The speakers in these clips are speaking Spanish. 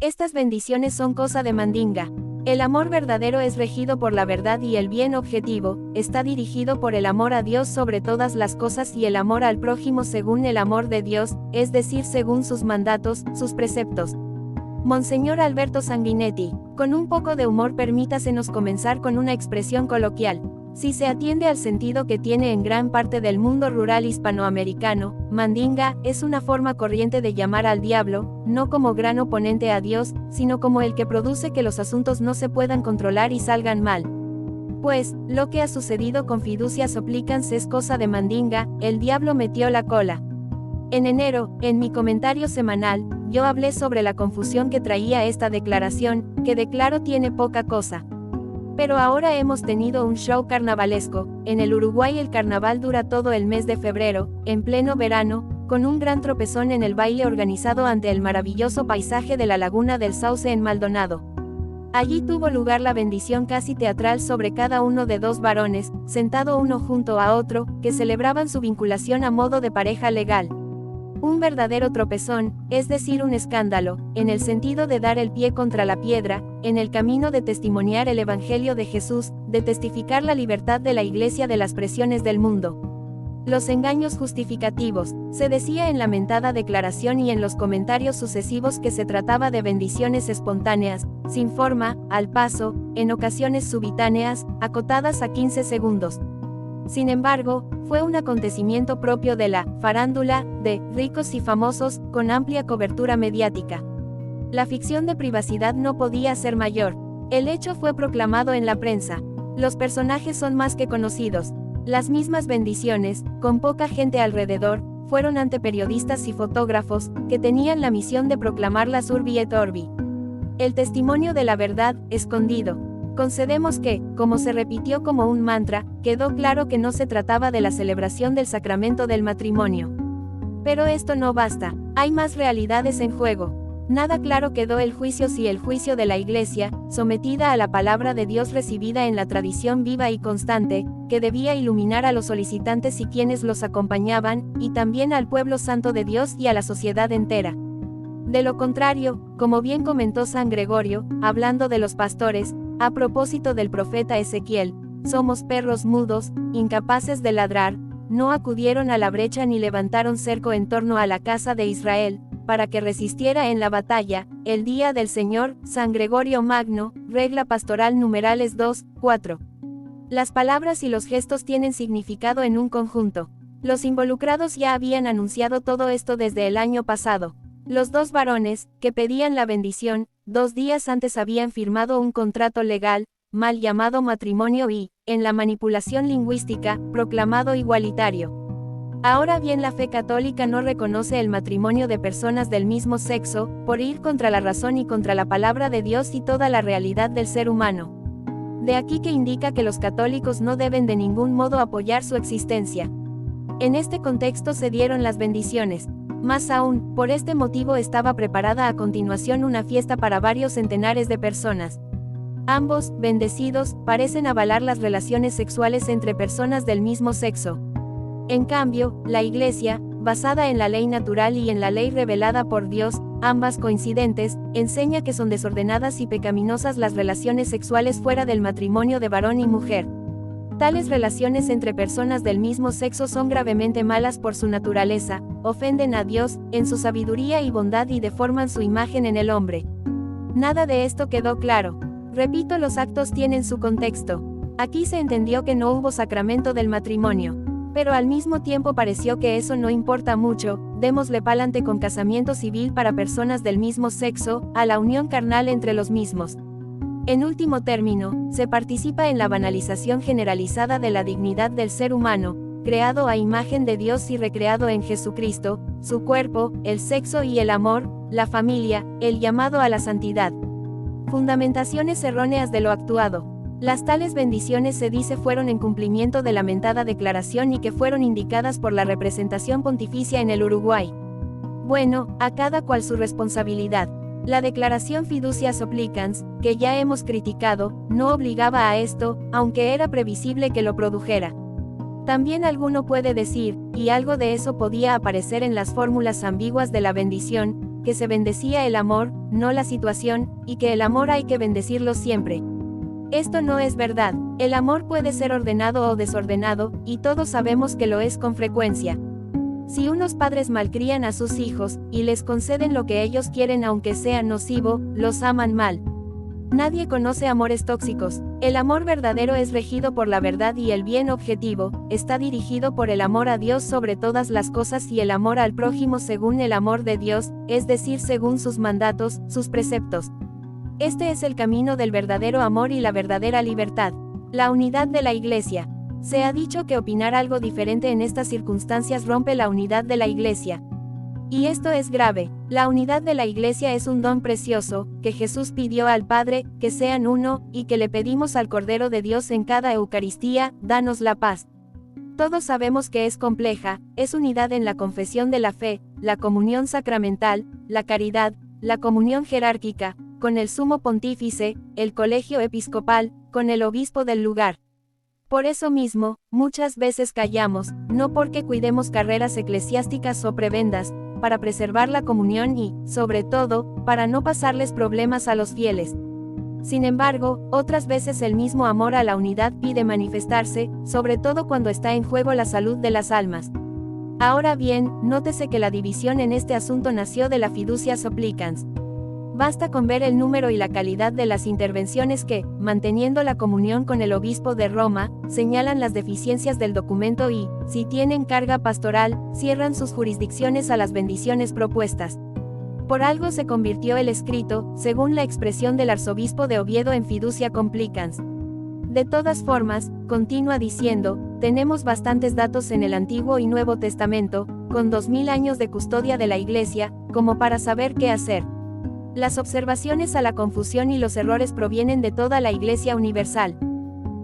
Estas bendiciones son cosa de mandinga. El amor verdadero es regido por la verdad y el bien objetivo, está dirigido por el amor a Dios sobre todas las cosas y el amor al prójimo según el amor de Dios, es decir, según sus mandatos, sus preceptos. Monseñor Alberto Sanguinetti, con un poco de humor permítasenos comenzar con una expresión coloquial. Si se atiende al sentido que tiene en gran parte del mundo rural hispanoamericano, mandinga es una forma corriente de llamar al diablo, no como gran oponente a Dios, sino como el que produce que los asuntos no se puedan controlar y salgan mal. Pues, lo que ha sucedido con Fiducia Supplicans es cosa de mandinga, el diablo metió la cola. En enero, en mi comentario semanal, yo hablé sobre la confusión que traía esta declaración, que declaro tiene poca cosa. Pero ahora hemos tenido un show carnavalesco. En el Uruguay el carnaval dura todo el mes de febrero, en pleno verano, con un gran tropezón en el baile organizado ante el maravilloso paisaje de la Laguna del Sauce en Maldonado. Allí tuvo lugar la bendición casi teatral sobre cada uno de dos varones, sentado uno junto a otro, que celebraban su vinculación a modo de pareja legal. Un verdadero tropezón, es decir, un escándalo, en el sentido de dar el pie contra la piedra, en el camino de testimoniar el Evangelio de Jesús, de testificar la libertad de la Iglesia de las presiones del mundo. Los engaños justificativos, se decía en la mentada declaración y en los comentarios sucesivos que se trataba de bendiciones espontáneas, sin forma, al paso, en ocasiones subitáneas, acotadas a 15 segundos. Sin embargo, fue un acontecimiento propio de la farándula, de ricos y famosos, con amplia cobertura mediática. La ficción de privacidad no podía ser mayor. El hecho fue proclamado en la prensa. Los personajes son más que conocidos. Las mismas bendiciones, con poca gente alrededor, fueron ante periodistas y fotógrafos, que tenían la misión de proclamarlas urbi et orbi. El testimonio de la verdad, escondido. Concedemos que, como se repitió como un mantra, quedó claro que no se trataba de la celebración del sacramento del matrimonio. Pero esto no basta, hay más realidades en juego. Nada claro quedó el juicio si el juicio de la Iglesia, sometida a la palabra de Dios recibida en la tradición viva y constante, que debía iluminar a los solicitantes y quienes los acompañaban, y también al pueblo santo de Dios y a la sociedad entera. De lo contrario, como bien comentó San Gregorio, hablando de los pastores, a propósito del profeta Ezequiel, somos perros mudos, incapaces de ladrar, no acudieron a la brecha ni levantaron cerco en torno a la casa de Israel, para que resistiera en la batalla, el día del Señor, San Gregorio Magno, regla pastoral numerales 2, 4. Las palabras y los gestos tienen significado en un conjunto. Los involucrados ya habían anunciado todo esto desde el año pasado. Los dos varones, que pedían la bendición, 2 días antes habían firmado un contrato legal, mal llamado matrimonio y, en la manipulación lingüística, proclamado igualitario. Ahora bien, la fe católica no reconoce el matrimonio de personas del mismo sexo, por ir contra la razón y contra la palabra de Dios y toda la realidad del ser humano. De aquí que indica que los católicos no deben de ningún modo apoyar su existencia. En este contexto se dieron las bendiciones. Más aún, por este motivo estaba preparada a continuación una fiesta para varios centenares de personas. Ambos, bendecidos, parecen avalar las relaciones sexuales entre personas del mismo sexo. En cambio, la Iglesia, basada en la ley natural y en la ley revelada por Dios, ambas coincidentes, enseña que son desordenadas y pecaminosas las relaciones sexuales fuera del matrimonio de varón y mujer. Tales relaciones entre personas del mismo sexo son gravemente malas por su naturaleza, ofenden a Dios, en su sabiduría y bondad y deforman su imagen en el hombre. Nada de esto quedó claro. Repito, los actos tienen su contexto. Aquí se entendió que no hubo sacramento del matrimonio. Pero al mismo tiempo pareció que eso no importa mucho, démosle pa'lante con casamiento civil para personas del mismo sexo, a la unión carnal entre los mismos. En último término, se participa en la banalización generalizada de la dignidad del ser humano, creado a imagen de Dios y recreado en Jesucristo, su cuerpo, el sexo y el amor, la familia, el llamado a la santidad. Fundamentaciones erróneas de lo actuado. Las tales bendiciones se dice fueron en cumplimiento de la mentada declaración y que fueron indicadas por la representación pontificia en el Uruguay. Bueno, a cada cual su responsabilidad. La declaración Fiducia Supplicans, que ya hemos criticado, no obligaba a esto, aunque era previsible que lo produjera. También alguno puede decir, y algo de eso podía aparecer en las fórmulas ambiguas de la bendición, que se bendecía el amor, no la situación, y que el amor hay que bendecirlo siempre. Esto no es verdad. El amor puede ser ordenado o desordenado, y todos sabemos que lo es con frecuencia. Si unos padres malcrían a sus hijos, y les conceden lo que ellos quieren aunque sea nocivo, los aman mal. Nadie conoce amores tóxicos. El amor verdadero es regido por la verdad y el bien objetivo, está dirigido por el amor a Dios sobre todas las cosas y el amor al prójimo según el amor de Dios, es decir, según sus mandatos, sus preceptos. Este es el camino del verdadero amor y la verdadera libertad. La unidad de la Iglesia. Se ha dicho que opinar algo diferente en estas circunstancias rompe la unidad de la Iglesia. Y esto es grave. La unidad de la Iglesia es un don precioso, que Jesús pidió al Padre, que sean uno, y que le pedimos al Cordero de Dios en cada Eucaristía, danos la paz. Todos sabemos que es compleja, es unidad en la confesión de la fe, la comunión sacramental, la caridad, la comunión jerárquica, con el sumo pontífice, el colegio episcopal, con el obispo del lugar. Por eso mismo, muchas veces callamos, no porque cuidemos carreras eclesiásticas o prebendas, para preservar la comunión y, sobre todo, para no pasarles problemas a los fieles. Sin embargo, otras veces el mismo amor a la unidad pide manifestarse, sobre todo cuando está en juego la salud de las almas. Ahora bien, nótese que la división en este asunto nació de la fiducia supplicans. Basta con ver el número y la calidad de las intervenciones que, manteniendo la comunión con el obispo de Roma, señalan las deficiencias del documento y, si tienen carga pastoral, cierran sus jurisdicciones a las bendiciones propuestas. Por algo se convirtió el escrito, según la expresión del arzobispo de Oviedo, en fiducia complicans. De todas formas, continúa diciendo, tenemos bastantes datos en el Antiguo y Nuevo Testamento, con 2000 años de custodia de la Iglesia, como para saber qué hacer. Las observaciones a la confusión y los errores provienen de toda la Iglesia universal.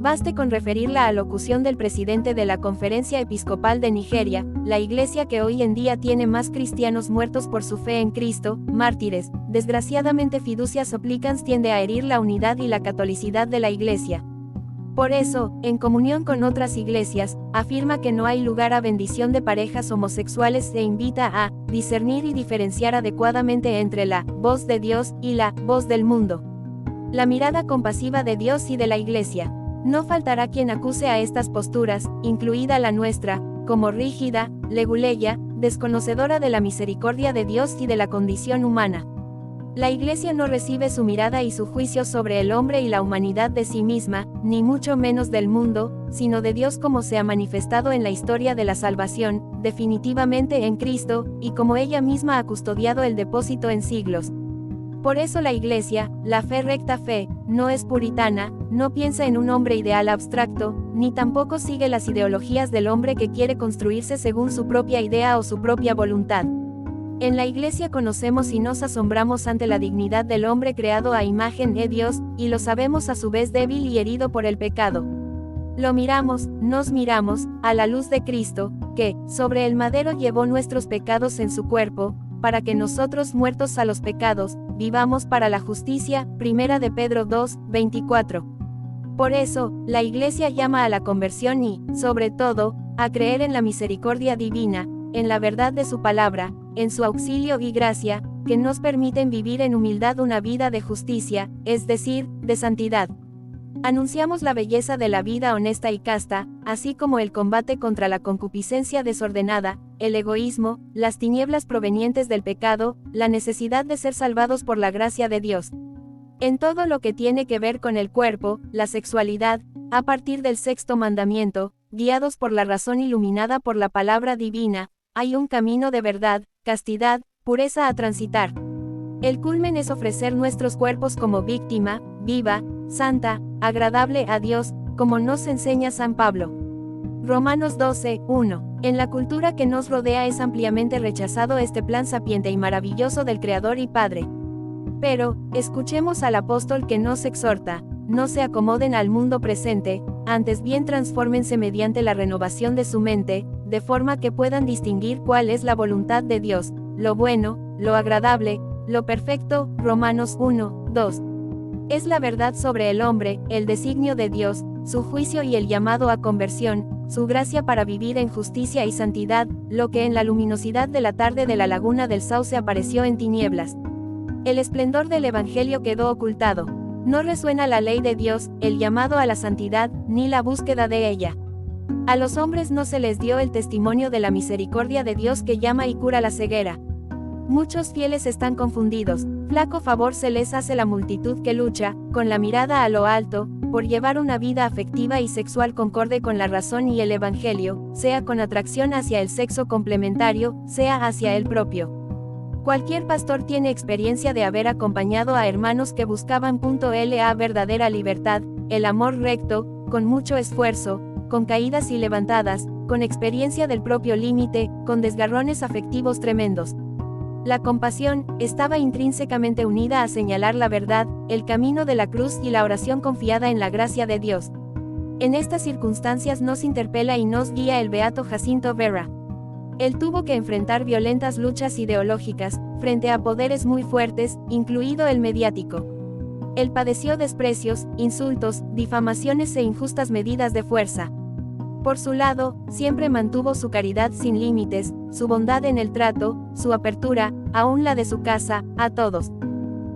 Baste con referir la alocución del presidente de la Conferencia Episcopal de Nigeria, la Iglesia que hoy en día tiene más cristianos muertos por su fe en Cristo, mártires. Desgraciadamente fiducia supplicans tiende a herir la unidad y la catolicidad de la Iglesia. Por eso, en comunión con otras iglesias, afirma que no hay lugar a bendición de parejas homosexuales e invita a discernir y diferenciar adecuadamente entre la voz de Dios y la voz del mundo. La mirada compasiva de Dios y de la Iglesia. No faltará quien acuse a estas posturas, incluida la nuestra, como rígida, leguleya, desconocedora de la misericordia de Dios y de la condición humana. La Iglesia no recibe su mirada y su juicio sobre el hombre y la humanidad de sí misma, ni mucho menos del mundo, sino de Dios como se ha manifestado en la historia de la salvación, definitivamente en Cristo, y como ella misma ha custodiado el depósito en siglos. Por eso la Iglesia, la fe recta fe, no es puritana, no piensa en un hombre ideal abstracto, ni tampoco sigue las ideologías del hombre que quiere construirse según su propia idea o su propia voluntad. En la Iglesia conocemos y nos asombramos ante la dignidad del hombre creado a imagen de Dios, y lo sabemos a su vez débil y herido por el pecado. Lo miramos, nos miramos, a la luz de Cristo, que, sobre el madero llevó nuestros pecados en su cuerpo, para que nosotros muertos a los pecados, vivamos para la justicia, 1 de Pedro 2, 24. Por eso, la Iglesia llama a la conversión y, sobre todo, a creer en la misericordia divina, en la verdad de su palabra, en su auxilio y gracia, que nos permiten vivir en humildad una vida de justicia, es decir, de santidad. Anunciamos la belleza de la vida honesta y casta, así como el combate contra la concupiscencia desordenada, el egoísmo, las tinieblas provenientes del pecado, la necesidad de ser salvados por la gracia de Dios. En todo lo que tiene que ver con el cuerpo, la sexualidad, a partir del sexto mandamiento, guiados por la razón iluminada por la palabra divina, hay un camino de verdad, castidad, pureza a transitar. El culmen es ofrecer nuestros cuerpos como víctima, viva, santa, agradable a Dios, como nos enseña San Pablo. Romanos 12, 1. En la cultura que nos rodea es ampliamente rechazado este plan sapiente y maravilloso del Creador y Padre. Pero, escuchemos al apóstol que nos exhorta, no se acomoden al mundo presente, antes bien transfórmense mediante la renovación de su mente, de forma que puedan distinguir cuál es la voluntad de Dios, lo bueno, lo agradable, lo perfecto. Romanos 1, 2. Es la verdad sobre el hombre, el designio de Dios, su juicio y el llamado a conversión, su gracia para vivir en justicia y santidad, lo que en la luminosidad de la tarde de la laguna del Sauce apareció en tinieblas. El esplendor del Evangelio quedó ocultado. No resuena la ley de Dios, el llamado a la santidad, ni la búsqueda de ella. A los hombres no se les dio el testimonio de la misericordia de Dios que llama y cura la ceguera. Muchos fieles están confundidos, flaco favor se les hace la multitud que lucha, con la mirada a lo alto, por llevar una vida afectiva y sexual concorde con la razón y el Evangelio, sea con atracción hacia el sexo complementario, sea hacia el propio. Cualquier pastor tiene experiencia de haber acompañado a hermanos que buscaban la verdadera libertad, el amor recto, con mucho esfuerzo, con caídas y levantadas, con experiencia del propio límite, con desgarrones afectivos tremendos. La compasión estaba intrínsecamente unida a señalar la verdad, el camino de la cruz y la oración confiada en la gracia de Dios. En estas circunstancias nos interpela y nos guía el beato Jacinto Vera. Él tuvo que enfrentar violentas luchas ideológicas, frente a poderes muy fuertes, incluido el mediático. Él padeció desprecios, insultos, difamaciones e injustas medidas de fuerza. Por su lado, siempre mantuvo su caridad sin límites, su bondad en el trato, su apertura, aún la de su casa, a todos.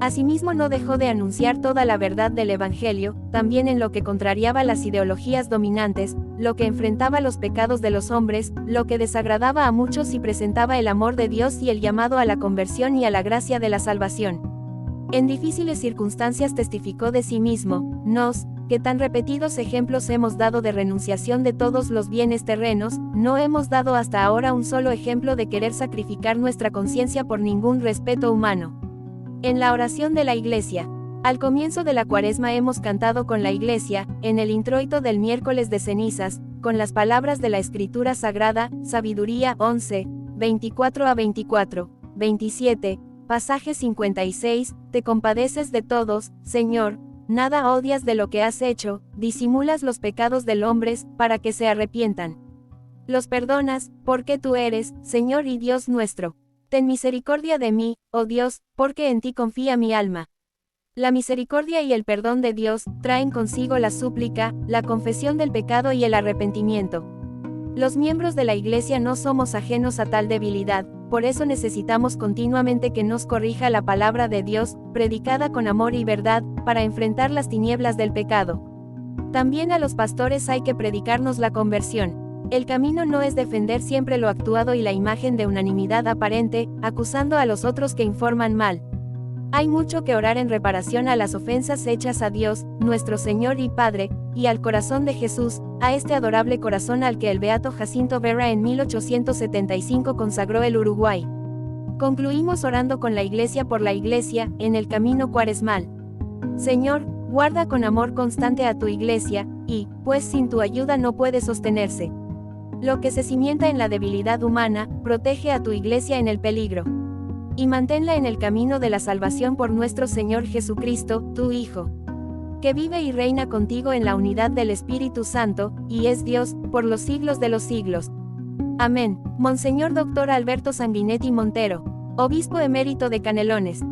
Asimismo no dejó de anunciar toda la verdad del Evangelio, también en lo que contrariaba las ideologías dominantes, lo que enfrentaba los pecados de los hombres, lo que desagradaba a muchos y presentaba el amor de Dios y el llamado a la conversión y a la gracia de la salvación. En difíciles circunstancias testificó de sí mismo, que tan repetidos ejemplos hemos dado de renunciación de todos los bienes terrenos, no hemos dado hasta ahora un solo ejemplo de querer sacrificar nuestra conciencia por ningún respeto humano. En la oración de la Iglesia. Al comienzo de la Cuaresma hemos cantado con la Iglesia, en el introito del miércoles de cenizas, con las palabras de la Escritura Sagrada, Sabiduría 11, 24 a 24, 27, pasaje 56, te compadeces de todos, Señor, nada odias de lo que has hecho, disimulas los pecados del hombre, para que se arrepientan. Los perdonas, porque tú eres, Señor y Dios nuestro. Ten misericordia de mí, oh Dios, porque en ti confía mi alma. La misericordia y el perdón de Dios traen consigo la súplica, la confesión del pecado y el arrepentimiento. Los miembros de la Iglesia no somos ajenos a tal debilidad, por eso necesitamos continuamente que nos corrija la palabra de Dios, predicada con amor y verdad, para enfrentar las tinieblas del pecado. También a los pastores hay que predicarnos la conversión. El camino no es defender siempre lo actuado y la imagen de unanimidad aparente, acusando a los otros que informan mal. Hay mucho que orar en reparación a las ofensas hechas a Dios, nuestro Señor y Padre, y al corazón de Jesús, a este adorable corazón al que el beato Jacinto Vera en 1875 consagró el Uruguay. Concluimos orando con la Iglesia por la Iglesia, en el camino cuaresmal. Señor, guarda con amor constante a tu Iglesia, y, pues sin tu ayuda no puede sostenerse. Lo que se cimienta en la debilidad humana, protege a tu Iglesia en el peligro. Y manténla en el camino de la salvación por nuestro Señor Jesucristo, tu Hijo, que vive y reina contigo en la unidad del Espíritu Santo, y es Dios, por los siglos de los siglos. Amén. Monseñor Dr. Alberto Sanguinetti Montero, Obispo Emérito de Canelones.